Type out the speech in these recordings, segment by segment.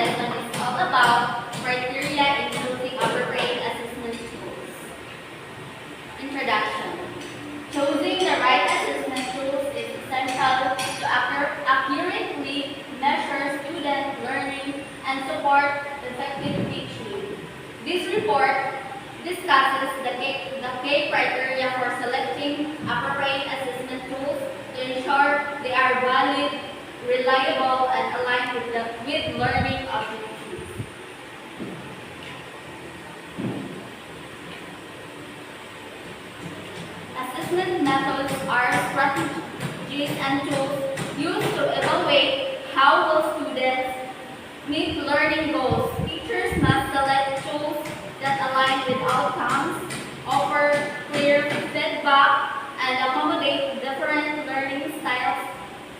lesson is all about criteria in choosing appropriate assessment tools. Introduction. Choosing the right assessment tools is essential to accurately measure student learning and support effective teaching. This report discusses the key criteria for selecting appropriate assessment tools to ensure they are valid, reliable, and aligned with learning objectives. Assessment methods are strategies and tools used to evaluate how well students meet learning goals. Teachers must select tools that align with outcomes, offer clear feedback, and accommodate different learning styles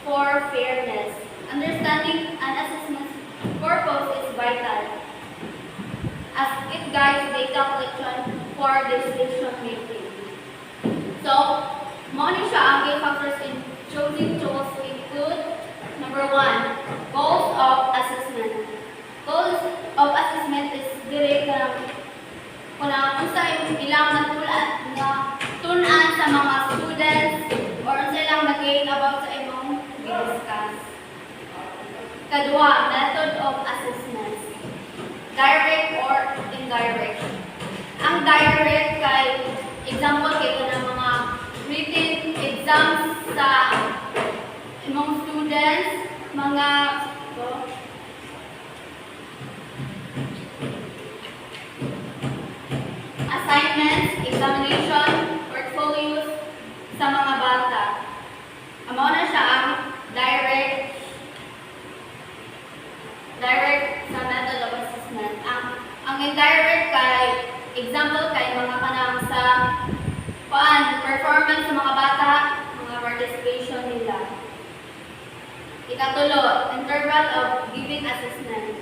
for fairness. Understanding an assessment's purpose is vital as it guides data collection for decision making. So, mo siya ang key factors in choosing tools include number 1, goals of assessment. Goals of assessment is dili kung unsa ilang tunan sa mga students or unsa ilang nag-gain about sa imong i-discuss. Kadua, method of assessment. Direct or indirect. Ang direct kay example kay kanang mga written exams sa imong students, mga assignments, examination, portfolios sa mga bata. Amo na siya ang direct sa method of assessment. Ang indirect kay example kay mga kanang sa performance sa mga bata, mga participation nila. Ikatulo, interval of giving assessment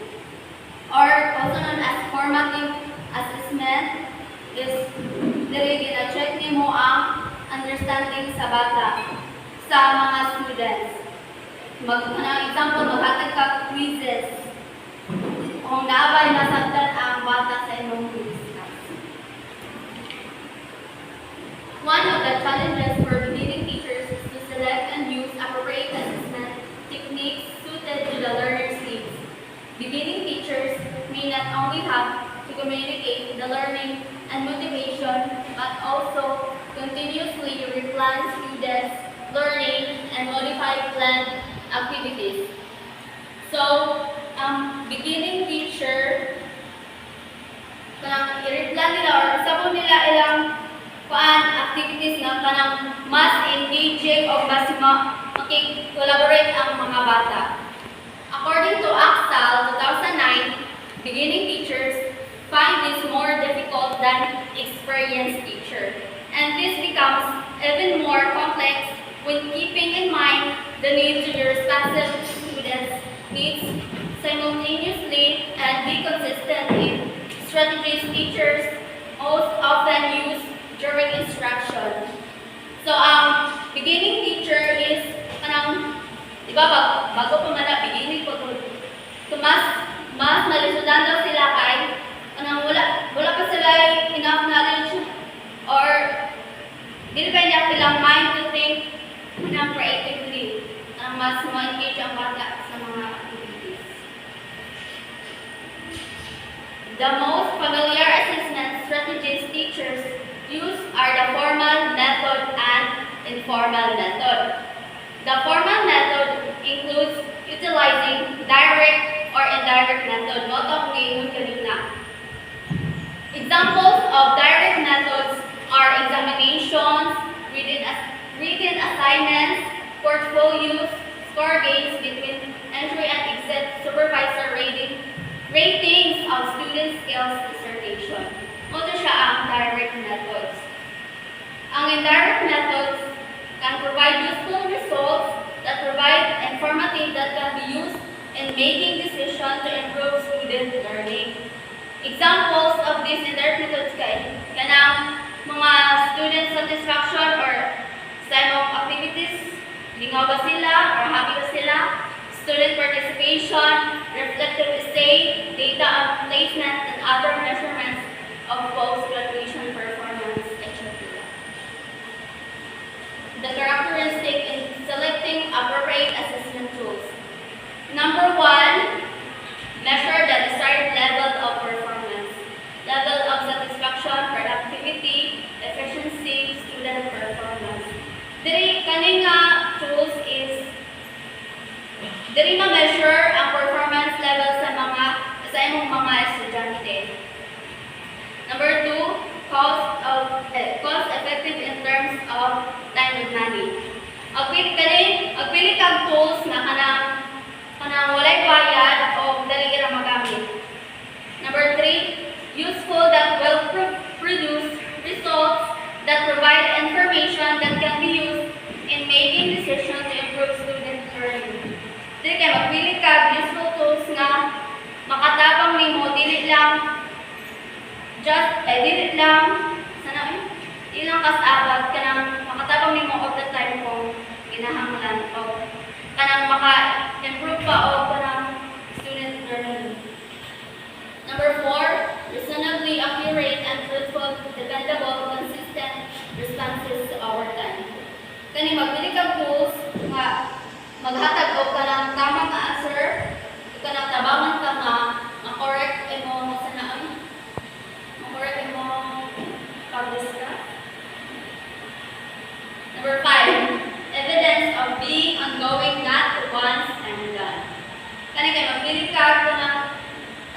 or also known as formative assessment is diri gina-check nimo ang understanding sa bata sa mga students. Example, maghatag ka quizzes kung naabay nasabtan ang bata sa imong quiz. One of the challenges for beginning teachers is to select and use appropriate assessment techniques suited to the learner's needs. Beginning teachers may not only have to communicate the learning and motivation, but also continuously replan students' learning and modify planned activities. So, beginning teacher, kanang i-replan nila or sabon nila ilang activities nga kanang mas engaging o mas makik-collaborate ang mga bata. According to AXAL 2009, beginning teachers find this more difficult than experienced teacher. And this becomes even more complex when keeping in mind the needs of your responsive students' needs simultaneously and be consistent in strategies teachers most often use during instruction. So, beginning teacher is kanang, di ba, bago pa man beginning po, mas malisudan daw sila kay kanang wala pa sila enough knowledge or di pa niya silang mind to think kanang creatively. Mas ma-engage ang bata sa mga activities. The most familiar assessment strategies teachers use are the formal method and informal method. The formal method includes utilizing direct or indirect method. Moto ngayon kanina. Examples of direct methods are examinations, written assignments, portfolios, score games between entry and exit, supervisor ratings of student skills dissertation. Ito siya ang direct methods. Ang indirect methods can provide useful results that provide informative that can be used in making decisions to improve student learning. Examples of these indirect methods kanang mga student satisfaction or sa imong activities, lingaw ba sila or happy ba sila, student participation evaluation, reflective essay, data of placement, and other measurements of post-graduation performance, etc. The characteristic in selecting appropriate assessment tools. Number one, measure the desired level of performance. Level of satisfaction, productivity, efficiency, student performance. Diri kaning tools is diri ma-measure ang performance level sa imong mga estudyante. Number two, cost effective in terms of time and money. Agpili kag tools na kanang walay bayad o dali ra magamit. Number three, useful that will produce results that provide information that can be used in making decisions to improve student learning. Dili kay magpili kag useful tools nga makatabang nimo dili lang ilang kasabot kanang makatabang nimo all the time kung kinahanglan o kanang maka-improve pa o kanang student learning. Number four, reasonably accurate and truthful, dependable, consistent responses to our time. Kani magbili kag tools nga maghatag og kanang tamang answer, kanang tabangan ka nga correct imo sanaan, correct imo pag-discuss. Number five, evidence of being ongoing, not once and done. Kani kay magbili kag kanang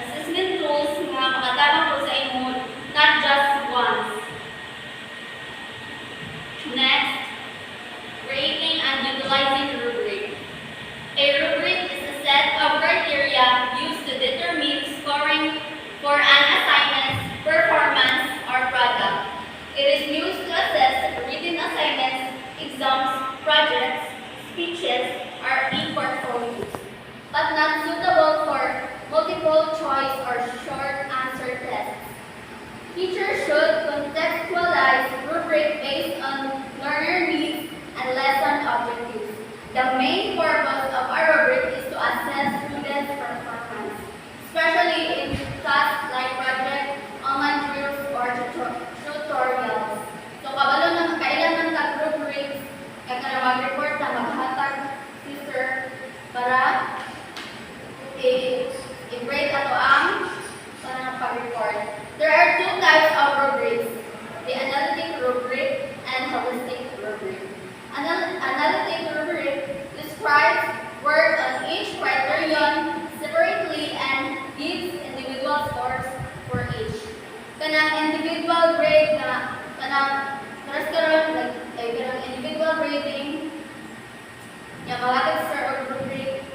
assessment tools nga makatabang po sa imo, not just once. Next, rating and utilizing rubric. A rubric is a set of criteria used to determine scoring for an assignment's performance or product. It is used to assess written assignments, exams, projects, speeches, or e-portfolios, but not suitable for multiple choice or short answer tests. Teachers should contextualize rubric based on learner needs and lesson objectives. The main purpose of a rubric is to assess students' performance, especially in tasks like project, online drills, or tutorials. So, kabalo na kailan ng rubrics, kaya ka na mag-report na maghatag teacher para i-grade ato ang para pag-report. There are two types of rubrics, the analytic rubric and holistic rubric. Analytic rubric describes work on each criterion separately and gives individual scores for each. Kanang individual grade na kanang individual grading yung malatag sa rubric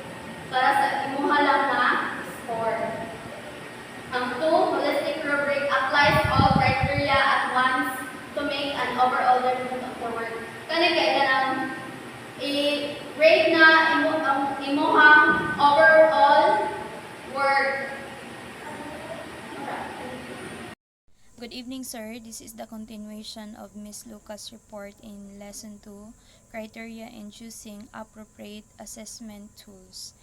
para sa imuha lang na score. Ang two, holistic rubric applies all criteria at once to make an overall judgment of the work. Kani kay kanang i-rate na imuhang overall work. Good evening, sir. This is the continuation of Ms. Lucas' report in Lesson 2, Criteria in Choosing Appropriate Assessment Tools.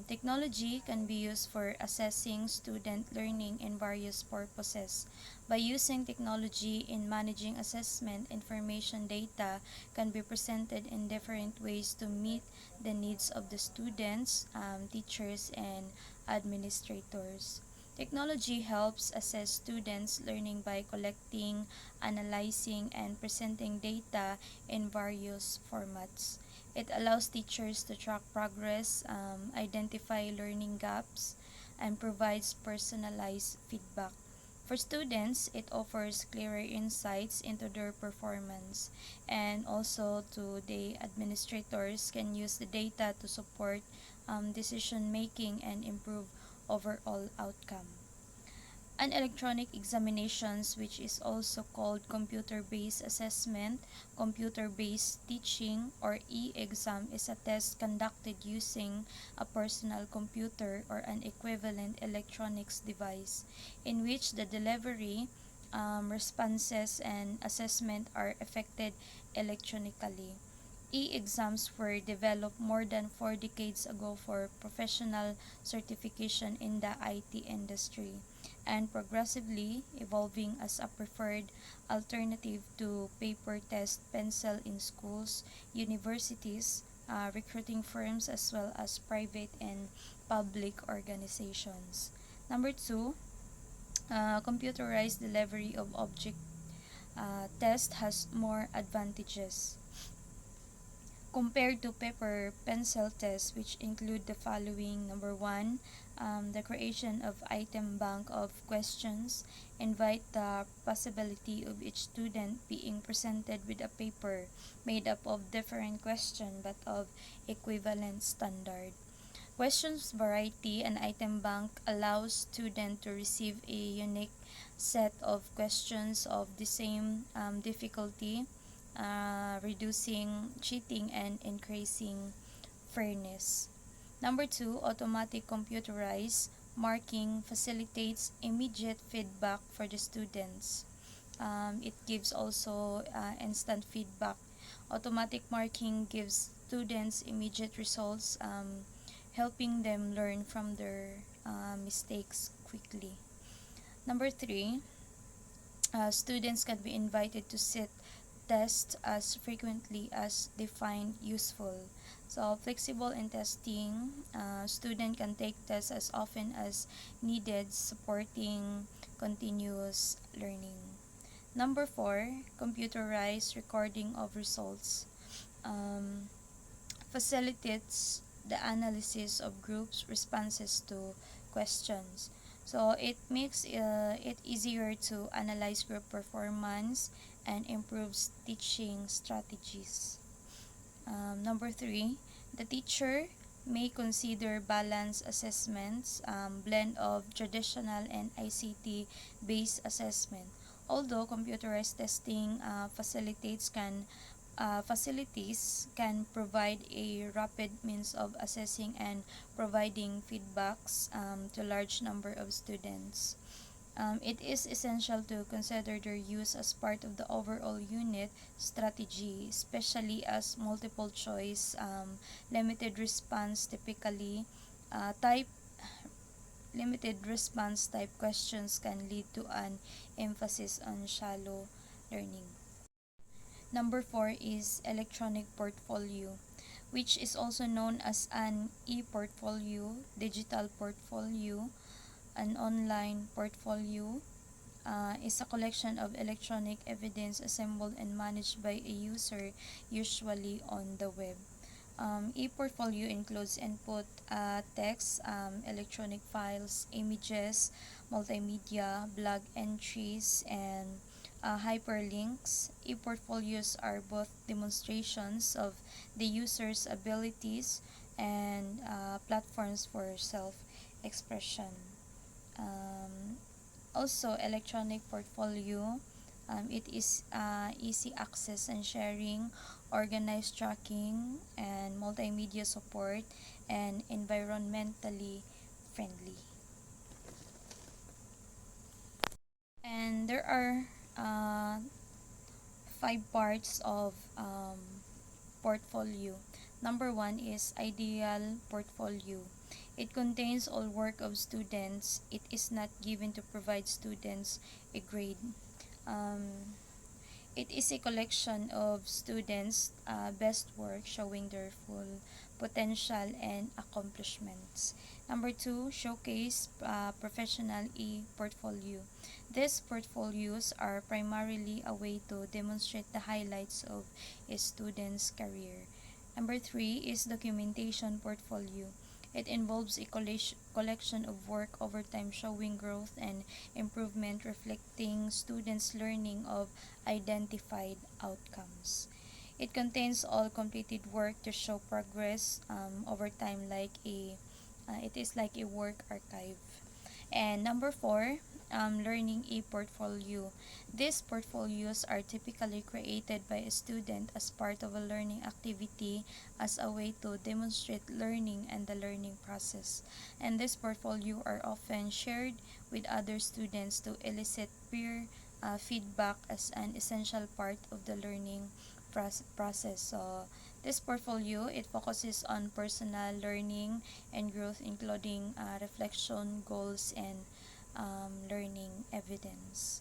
Technology can be used for assessing student learning in various purposes. By using technology in managing assessment, information data can be presented in different ways to meet the needs of the students, teachers, and administrators. Technology helps assess students' learning by collecting, analyzing, and presenting data in various formats. It allows teachers to track progress, identify learning gaps, and provides personalized feedback. For students, it offers clearer insights into their performance, and also to the administrators can use the data to support decision making and improve overall outcome. An electronic examinations, which is also called computer-based assessment, computer-based teaching, or e-exam, is a test conducted using a personal computer or an equivalent electronics device, in which the delivery, responses, and assessment are effected electronically. E-exams were developed more than 4 decades ago for professional certification in the IT industry and progressively evolving as a preferred alternative to paper test pencil in schools, universities, recruiting firms, as well as private and public organizations. Number two, computerized delivery of object test has more advantages compared to paper pencil tests, which include the following. Number one, the creation of item bank of questions invite the possibility of each student being presented with a paper made up of different questions but of equivalent standard. Questions variety and item bank allows students to receive a unique set of questions of the same difficulty, reducing cheating and increasing fairness. Number two, automatic computerized marking facilitates immediate feedback for the students. It gives also instant feedback. Automatic marking gives students immediate results, helping them learn from their mistakes quickly. Number three, students can be invited to sit tests as frequently as they find useful. So flexible in testing, student can take tests as often as needed, supporting continuous learning. Number four, computerized recording of results. Um, Facilitates the analysis of groups' responses to questions. So it makes it easier to analyze group performance and improves teaching strategies. Number three, the teacher may consider balanced assessments, blend of traditional and ICT based assessment. Although computerized testing facilities can provide a rapid means of assessing and providing feedbacks to large number of students. It is essential to consider their use as part of the overall unit strategy, especially as multiple choice, limited response typically type limited response type questions can lead to an emphasis on shallow learning. Number four is electronic portfolio, which is also known as an e-portfolio, digital portfolio, an online portfolio. Is a collection of electronic evidence assembled and managed by a user, usually on the web. E-portfolio includes input text, electronic files, images, multimedia, blog entries, and hyperlinks. E-portfolios are both demonstrations of the user's abilities and platforms for self-expression. Um, Also, electronic portfolio, it is easy access and sharing, organized tracking, and multimedia support, and environmentally friendly. And there are uh, 5 parts of portfolio. Number one is ideal portfolio. It contains all work of students. It is not given to provide students a grade. Um, it is a collection of students' best work showing their full potential and accomplishments. Number two, showcase professional e-portfolio. These portfolios are primarily a way to demonstrate the highlights of a student's career. Number three is documentation portfolio. It involves a collection of work over time showing growth and improvement reflecting students' learning of identified outcomes. It contains all completed work to show progress over time it is like a work archive. And number four, learning e-portfolio. These portfolios are typically created by a student as part of a learning activity as a way to demonstrate learning and the learning process. And this portfolio are often shared with other students to elicit peer feedback as an essential part of the learning process. So This portfolio, it focuses on personal learning and growth, including reflection, goals, and learning evidence.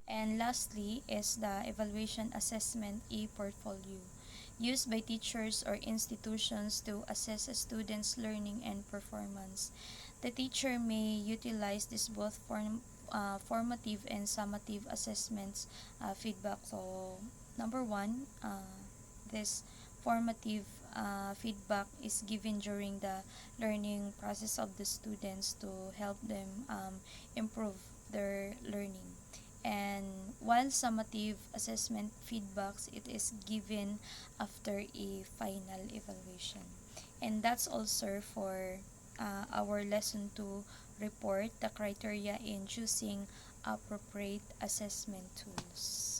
And lastly is the evaluation assessment e-portfolio, used by teachers or institutions to assess a student's learning and performance. The teacher may utilize this both formative and summative assessments feedback. So, number one, this formative feedback is given during the learning process of the students to help them improve their learning. And while summative assessment feedbacks, it is given after a final evaluation. And that's also for our lesson 2 report, the criteria in choosing appropriate assessment tools.